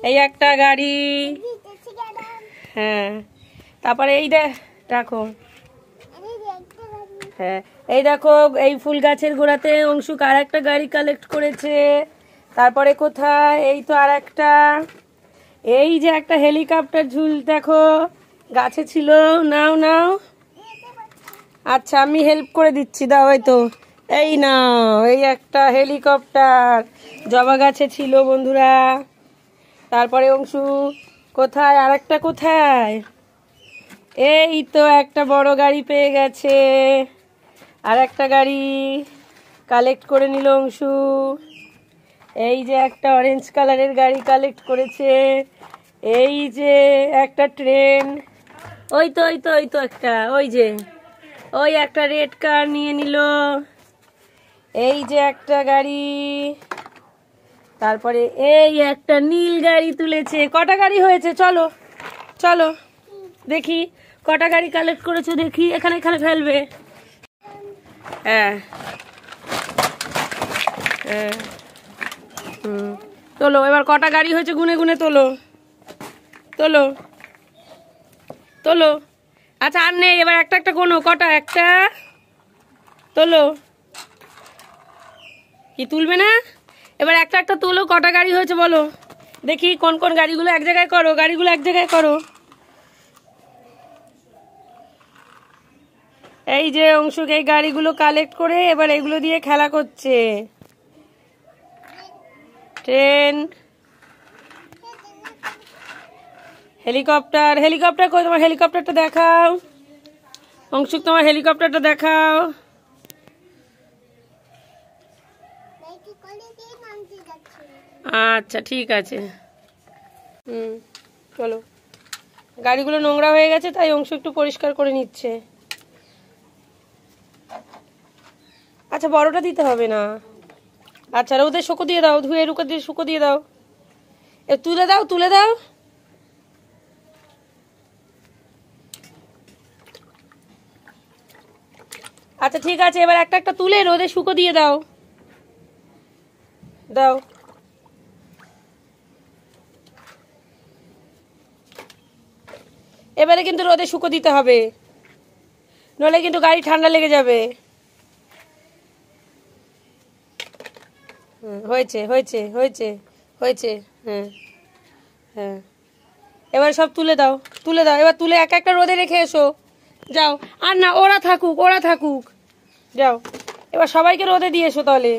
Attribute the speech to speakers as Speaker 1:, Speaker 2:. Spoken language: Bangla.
Speaker 1: এই একটা গাড়ি। হ্যাঁ, তারপরে এই দেখো, হ্যাঁ এই দেখো, এই ফুল গাছের গোড়াতে অংশুক আর একটা গাড়ি কালেক্ট করেছে। তারপরে কোথায়, এই তো আর একটা, এই যে একটা হেলিকপ্টার ঝুল দেখো গাছে ছিল। নাও নাও, আচ্ছা আমি হেল্প করে দিচ্ছি, দাও। এই তো, এই নাও, এই একটা হেলিকপ্টার জবা গাছে ছিল বন্ধুরা। তারপরে অংশু কোথায়, আর একটা কোথায়, এই তো একটা বড় গাড়ি পেয়ে গেছে, আর একটা গাড়ি কালেক্ট করে নিল অংশু। এই যে একটা অরেঞ্জ কালারের গাড়ি কালেক্ট করেছে। এই যে একটা ট্রেন, ওই তো ওই তো ওই তো একটা, ওই যে ওই একটা রেড কার নিয়ে নিল। এই যে একটা গাড়ি, তারপরে এই একটা নীল গাড়ি তুলেছে। কটা গাড়ি হয়েছে, চলো চলো দেখি কটা গাড়ি কালেক্ট করেছো দেখি। এখানে এখানে ফেলবে। হ্যাঁ হ্যাঁ, তোলো এবার, কটা গাড়ি হয়েছে গুনে গুনে তোলো, তোলো তোলো। আচ্ছা আর নেই, এবার একটা একটা কোনো, কটা, একটা তোলো। কি তুলবে না, এবার একটা একটা তোলো, কটা গাড়ি হয়েছে বলো দেখি। কোন কোন গাড়িগুলো এক জায়গায় করো, গাড়িগুলো এক জায়গায় করো। এই যে অংশুক এই গাড়িগুলো কালেক্ট করে এবার এগুলো দিয়ে খেলা করছে। ট্রেন, হেলিকপ্টার, হেলিকপ্টার কই, তোমার হেলিকপ্টারটা দেখাও অংশুক, তোমার হেলিকপ্টারটা দেখাও। আচ্ছা ঠিক আছে, চলো। গাড়িগুলো নোংরা হয়ে গেছে তাই অংশ একটু পরিষ্কার করে নিচ্ছে। আচ্ছা বড়টা দিতে হবে না, আচ্ছা রোদে শুকো দিয়ে দাও, ধুয়ে রুকে দিয়ে শুকো দিয়ে দাও। এ তুলে দাও, তুলে দাও। আচ্ছা ঠিক আছে, এবার একটা একটা তুলে রোদে শুকো দিয়ে দাও, দাও। এবারে কিন্তু রোদে শুকো দিতে হবে, নইলে কিন্তু গাড়ি ঠান্ডা লেগে যাবে। হয়েছে হয়েছে হয়েছে হয়েছে, হ্যাঁ হ্যাঁ। এবার সব তুলে দাও, তুলে দাও, এবার তুলে এক একটা রোদে রেখে এসো, যাও। আর না, ওরা থাকুক, ওরা থাকুক, যাও। এবার সবাইকে রোদে দিয়ে এসো তাহলে।